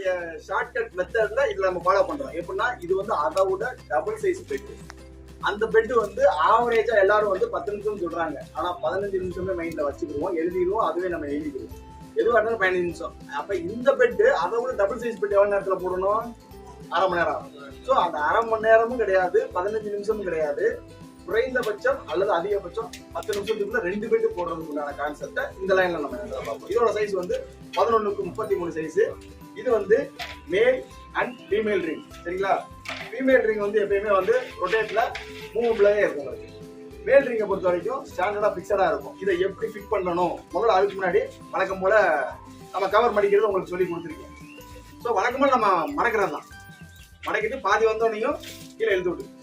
நம்மளுடைய ஷார்ட்கட் மெத்தட்ல இதுல நம்ம ஃபாலோ பண்றோம். எப்படின்னா இது வந்து அதை விட டபுள் சைஸ் பெட். அந்த பெட் வந்து ஆவரேஜா எல்லாரும் வந்து 10 நிமிஷம் சொல்றாங்க. ஆனா 15 நிமிஷமே மைண்ட்ல வச்சுக்கிடுவோம், எழுதிடுவோம், அதுவே நம்ம எழுதிக்கிடுவோம். எதுவாக இருந்தாலும் 15 நிமிஷம். அப்ப இந்த பெட் அதை விட டபுள் சைஸ் பெட் எவ்வளவு நேரத்துல போடணும்? அரை மணி நேரம். ஸோ அந்த அரை மணி நேரமும் கிடையாது, 15 நிமிஷமும் கிடையாது. குறைந்தபட்சம் அல்லது அதிகபட்சம் 10 நிமிஷத்துக்குள்ள 2 பெட் போடுறதுக்குண்டான கான்செப்டை இந்த லைன்ல நம்ம பார்ப்போம். இதோட சைஸ் வந்து 11:33 சைஸ். இது வந்து மேல் அண்ட் ஃபீமேல் ரிங். சரிங்களா? ஃபீமேல் ரிங் வந்து எப்பயுமே வந்து ரொட்டேட்ல மூவ்மெண்ட்லயே இருக்கும். உங்களுக்கு மேல் ரிங்கை பொறுத்த வரைக்கும் ஸ்டாண்டர்டா பிக்சடா இருக்கும். இதை எப்படி ஃபிட் பண்ணணும் முதல்ல அதுக்கு முன்னாடி வழக்கம் போல நம்ம கவர் மடிக்கிறது உங்களுக்கு சொல்லி கொடுத்துருக்கேன். ஸோ வழக்கம் போல நம்ம மடக்கிறது தான். மடக்கிட்டு பாதி வந்தோடனையும் கீழே எழுத்து விட்டு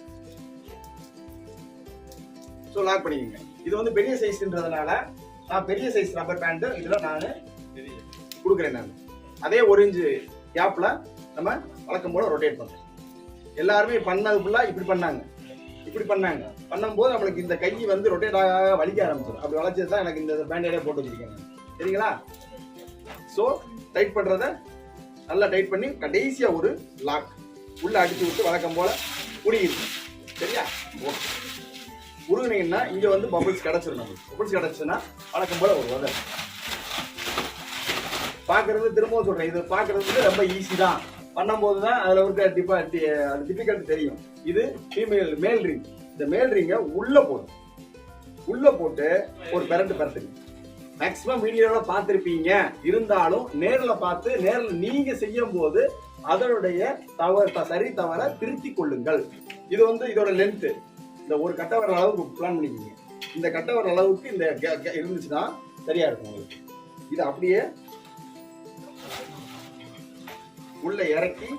ஸோ லாக் பண்ணிக்கோங்க. இது வந்து பெரிய சைஸ்ன்றதுனால நான் பெரிய சைஸ் ரப்பர் பேண்ட் இதுல நான் கொடுக்குறேன். நான் அதே 1 இன்ச் கேப்ல நம்ம வழக்கம் போல ரொட்டேட் பண்றோம். எல்லாருமே பண்ணது ஃபுல்லா இப்படி பண்ணாங்க. பண்ணும்போது நம்மளுக்கு இந்த கை வந்து ரொட்டேட் ஆக வலிக்க ஆரம்பிச்சிடும். அப்படி வளைச்சது தான் எனக்கு இந்த பேண்டேடே போட்டு வச்சிருக்கேன். சரிங்களா? ஸோ டைட் பண்றத நல்லா டைட் பண்ணி கடைசியா ஒரு லாக் உள்ள அடிச்சு விட்டு வழக்கம் போல உருகிடும். சரியா? ஓகே. உருகுனீங்கன்னா இங்க வந்து பபிள்ஸ் கிடைச்சிடும். நமக்கு பபிள்ஸ் கிடைச்சுன்னா வழக்கம் போல ஒரு வதை பாக்குறது. திரும்பவும் சொல்றேன், இது பாக்குறதுக்கு ரொம்ப ஈஸி தான். பண்ணும்போது தான் அதுல ஒரு டிஃபிகல்ட் தெரியும். இது ஃபீமேல் மேல் ரிங். இந்த மேல் ரிங்கை உள்ள போட்டு ஒரு பரட்டுங்க. மேக்சிமம் வீடியோல பார்த்திருப்பீங்க. இருந்தாலும் நேரில் நீங்க செய்யும் போது அதனுடைய சரி தவற திருத்தி கொள்ளுங்கள். இது வந்து இதோட லென்த் இந்த ஒரு கட்டை வர அளவுக்கு பிளான் பண்ணிக்கீங்க. இந்த கட்டை வர அளவுக்கு இந்த இருந்துச்சுன்னா சரியா இருக்கும் உங்களுக்கு. இது அப்படியே உள்ள இறக்கி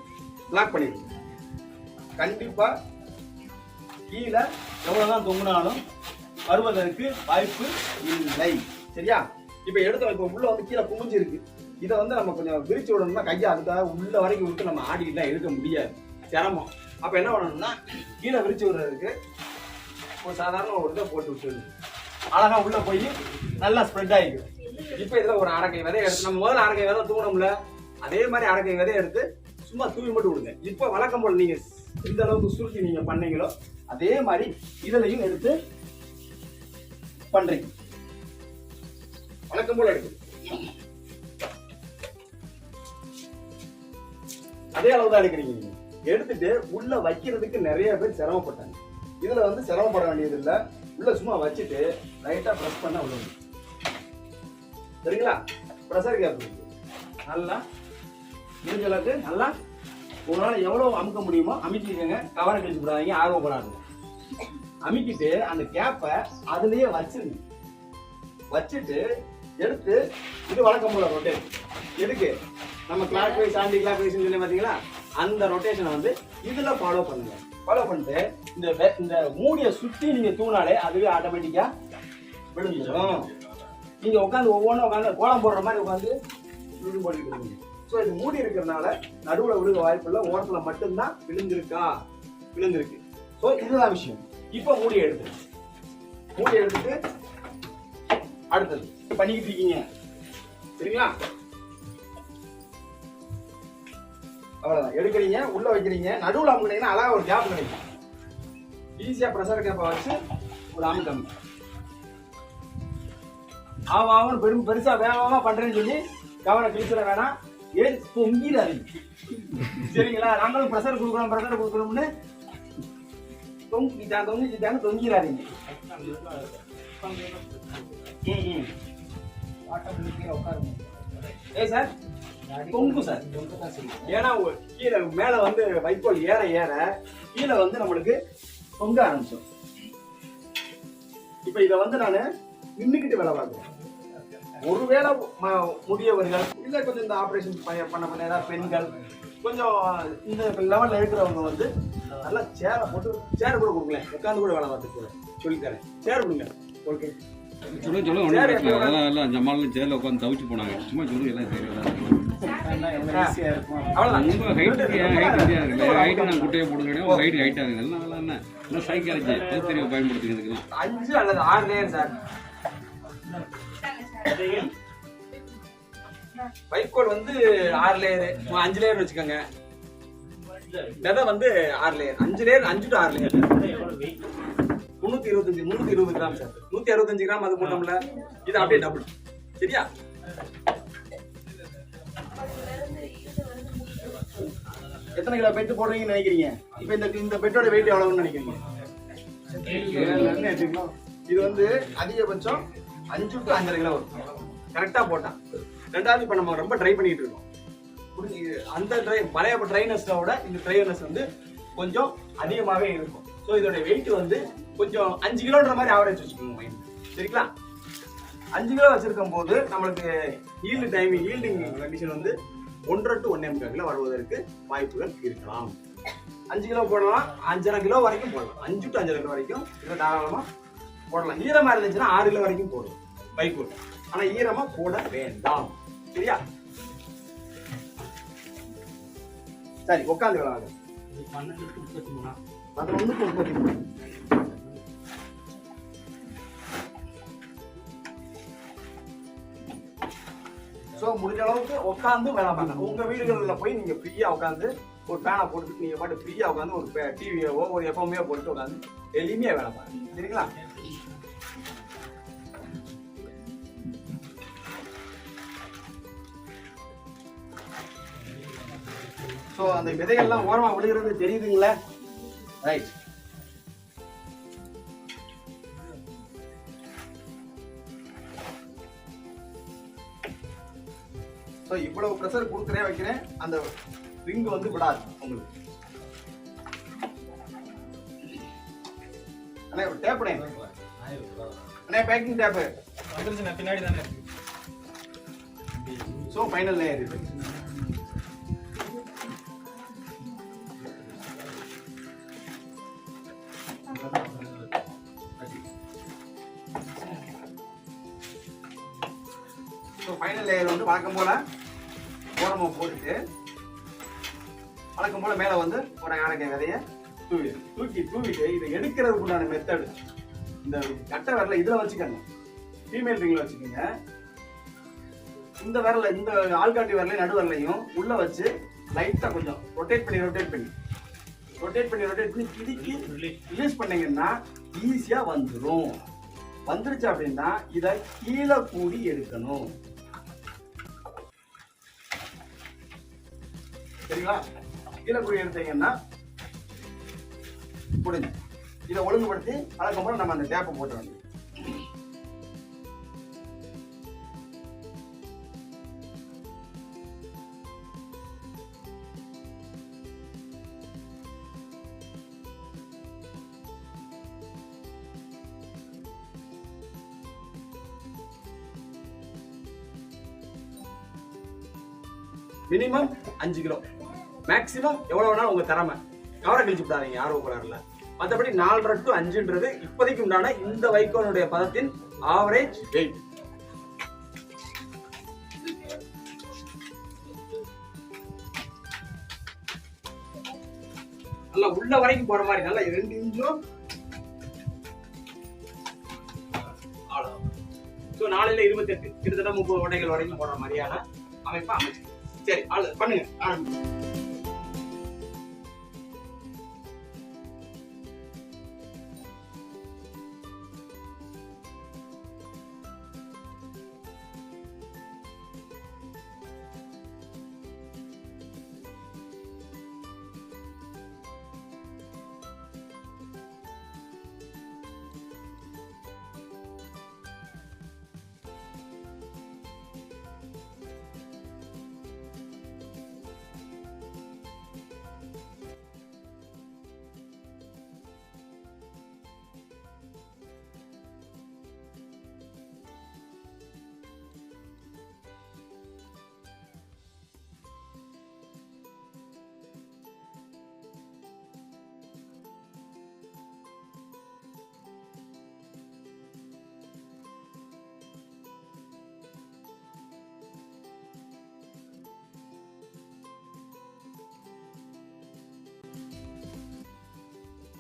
லாக் பண்ணிடுங்க. கண்டிப்பா கீழே எவ்வளவுதான் தொங்குனாலும் வருவதற்கு வாய்ப்பு இல்லை. சரியா? இப்ப உள்ள வந்து கீழே குமிஞ்சு இருக்கு. இதை வந்து நம்ம கொஞ்சம் விரிச்சு விடணும்னா கையை அதுக்காக உள்ள வரைக்கும் விட்டு நம்ம ஆடிக்கிட்டு எடுக்க முடியாது, சிரமம். அப்ப என்ன பண்ணணும்னா கீழே விரிச்சு விடுறதுக்கு ஒரு சாதாரண ஒரு இதை போட்டு விட்டுருது. அழகா உள்ள போய் நல்லா ஸ்ப்ரெட் ஆகிக்கும். இப்ப இதுல ஒரு அரைக்கை விதையை எடுத்து நம்ம முதல்ல அரைக்கை விதை தூணோம்ல, அதே மாதிரி அரைக்கை விதையை எடுத்து சும்மா தூவி மட்டும் விடுங்க. இப்ப வழக்கம் போல நீங்க இந்த அளவுக்கு சுருக்கி நீங்க பண்ணீங்களோ அதே மாதிரி இதுலையும் எடுத்து பண்றீங்க. வழக்கம் போல எடுத்து அதே அளவுதான் எடுக்கிறீங்க. நீங்க எடுத்துட்டு உள்ள வைக்கிறதுக்கு நிறைய பேர் சிரமப்பட்டாங்க. இதுல வந்து சிரமப்பட வேண்டியது இல்ல. உள்ள சும்மா வச்சுட்டு லைட்டா பிரஸ் பண்ண உள்ள. சரிங்களா? பிரஷர் கேப் நல்லா முடிஞ்ச அளவுக்கு நல்லா உங்களால எவ்வளவு அமுக்க முடியுமோ அமுக்கிக்கங்க. கவரை கழிச்சு விடாதீங்க, ஆர்வப்படாதுங்க. அமுக்கிட்டு அந்த கேப்பை அதுலயே வச்சுட்டு எடுத்து இது வழக்கம் போல ரொட்டேட். எதுக்கு? நம்ம clockwise anticlockwise சொல்லி பாத்தீங்களா, அந்த ரொட்டேஷனை வந்து இதுல ஃபாலோ பண்ணுங்க. ஃபாலோ பண்ணிட்டு இந்த மூடிய சுத்தி நீங்க தூணாலே அதுவே ஆட்டோமேட்டிக்கா விழுந்துடும். நீங்க உட்காந்து ஒவ்வொன்றும் உட்காந்து கோலம் போடுற மாதிரி உட்காந்து விழுந்து போட்டுக்கிட்டு இருக்கீங்க. ஸோ இது மூடி இருக்கிறதுனால நடுவுல விழுக வாய்ப்பு இல்லை. ஓரத்துல மட்டும்தான் விழுந்திருக்கு. ஸோ இதுதான் விஷயம். இப்ப மூடியை எடுத்துட்டு அடுத்தது பண்ணிக்கிட்டு இருக்கீங்க. சரிங்களா? அவ்வளவுதான். எடுக்கிறீங்க, உள்ள வைக்கிறீங்க, நடுவுல அமுக்கினீங்கன்னா அழகா ஒரு கேப் கிடைக்கும். ஈஸியா பிரஷர் கேப்பை வச்சு ஒரு அமுக்கம். ஆமாம் பெருசா வேகமா பண்றேன்னு சொல்லி கவனை கிழிச்சிட வேணாம். தொங்கிடாதீங்க. சரிங்களா? நாங்களும் பிரஷர் கொடுக்கணும்னு தொங்கிடாதீங்க. சார் தொங்கு சார். ஏன்னா கீழே மேல வந்து வைக்கோல் ஏற கீழே வந்து நம்மளுக்கு தொங்க ஆரம்பிச்சோம். இப்ப இத வந்து நானு நின்னுக்கிட்டு வேலை பார்க்கிறேன். ஒருவேளை முதியவர்கள் இல்ல கொஞ்சம் இந்த ஆபரேஷன் பண்ண ஏதாவது பெண்கள் கொஞ்சம் இந்த லெவல்ல இருக்கிறவங்க வந்து நல்லா சேரை போட்டு சேர் கூட கொடுக்கல, உட்காந்து கூட வேலை பார்த்துட்டு சொல்லித்தரேன். சேர் கொடுங்க. ஓகே சேர்ல உட்காந்து தவிச்சு போனாங்க. சும்மா சொல்லி எல்லாம் குட்டையை போடுங்க. ஹைட் ஆகுது எல்லாம் என்ன சைக்காலஜி தெரியும் பயன்படுத்துறதுக்கு 5 அல்லது 6 லேயர் சார். வைக்கோல் வந்து 6 லேயர் 5 லேயர் வச்சுக்கோங்க. விதை வந்து 6 layer 5 layer 5 to 6 layer 320 gram sir. 165 gram அது போட்டோம்ல, இது அப்படியே டபுள். சரியா? எத்தனை கிலோ பெட் போடுறீங்கன்னு நினைக்கிறீங்க? இப்ப இந்த பெட்டோட வெயிட் எவ்வளவுன்னு நினைக்கிறீங்க? இது வந்து அதிகபட்சம் 5 to 5.5 கிலோ வரும். கரெக்டா போட்டான். ரெண்டாவது இப்ப நம்ம ரொம்ப ட்ரை பண்ணிட்டு இருக்கோம். அந்த பழைய ட்ரைனஸோட இந்த ட்ரைனஸ் வந்து கொஞ்சம் அதிகமாவே இருக்கும். ஸோ இதோட வெயிட் வந்து கொஞ்சம் 5 கிலோன்ற மாதிரி ஆவரேஜ் வச்சுக்கோங்க. சரிங்களா? 5 கிலோ வச்சிருக்கும் போது நம்மளுக்கு ஈல்டிங் கண்டிஷன் வந்து 1.5 to 1.5 கிலோ வருவதற்கு வாய்ப்புகள் இருக்கலாம். 5 கிலோ போடலாம், 5.5 கிலோ வரைக்கும் போடலாம். 5 to 5.5 கிலோ வரைக்கும் இதை தாராளமா போடலாம். ஈரமா இருந்துச்சுன்னா 6 கிலோ வரைக்கும் போடலாம் வைக்கோல். ஆனா ஈரமா போட வேண்டாம். சரியா? சரி, உட்காந்து விளாடு. 11:33. சோ முடிஞ்ச அளவுக்கு உட்காந்து வேலை பார்க்கணும். உங்க வீடுகள்ல போய் நீங்க ஃப்ரீயா உட்காந்து ஒரு பேனை போட்டுட்டு நீங்க பாட்டு ஃப்ரீயா உட்காந்து ஒரு டிவியோ ஒரு எஃப்எம்ஐயோ போட்டு உட்காந்து எளிமையா வேலை பாருங்க. சரிங்களா? சோ அந்த விதைகள்லாம் ஓரமா விழுகிறது தெரியுதுங்களா? ரைட். சோ இவ்வளவு பிரஷர் கொடுக்குறேன் வைக்கிறேன், அந்த ரிங் வந்து விடாது உங்களுக்கு. அண்ணே டேப் அண்ணே பேக்கிங் டேப் பின்னாடி தானே. சோ ஃபைனல் லேயர் இது. ஃபைனல் லேயர் வந்து வழக்கம் போல ஓரமா போட்டுட்டு வழக்கம் போல மேல வந்து ஒரு ஆரக்கை விதைய தூவிட்டு இதை எடுக்கிறதுக்கு உண்டான மெத்தடு இந்த கட்டை விரல இதுல வச்சுக்கோங்க. ஃபீமேல் ரிங்ல வச்சுக்கோங்க. இந்த விரல இந்த ஆள்காட்டி விரலையும் நடு விரலையும் உள்ள வச்சு லைட்டா கொஞ்சம் ரொட்டேட் பண்ணி கிடிக்கி ரிலீஸ் பண்ணீங்கன்னா ஈஸியா வந்துடும். வந்துருச்சு அப்படின்னா இதை கீழே கூடி எடுக்கணும். சரிங்களா? கீழே கூடி எடுத்தீங்கன்னா முடிஞ்சு. இதை ஒழுங்குபடுத்தி அதுக்கப்புறம் நம்ம அந்த டேப்பை போட்டு வேண்டிய. மினிமம் 5 கிலோ, மேக்சிமம் எவ்வளவு வேணாலும் உங்க திறமை. கவரை கழிச்சு விடாதீங்க யாரும் கலர்ல. மற்றபடி 4.5 to 5ன்றது இப்போதைக்கு உண்டான இந்த வைக்கோலுடைய பதத்தின் ஆவரேஜ் வெயிட். நல்லா உள்ள வரைக்கும் போற மாதிரி நல்லா 2 இன்ச்சும் 4ல 28 கிட்டத்தட்ட 30 ஓட்டைகள் வரைக்கும் போடுற மாதிரியான அமைப்பை அமைச்சு. சரி, பண்ணுங்க.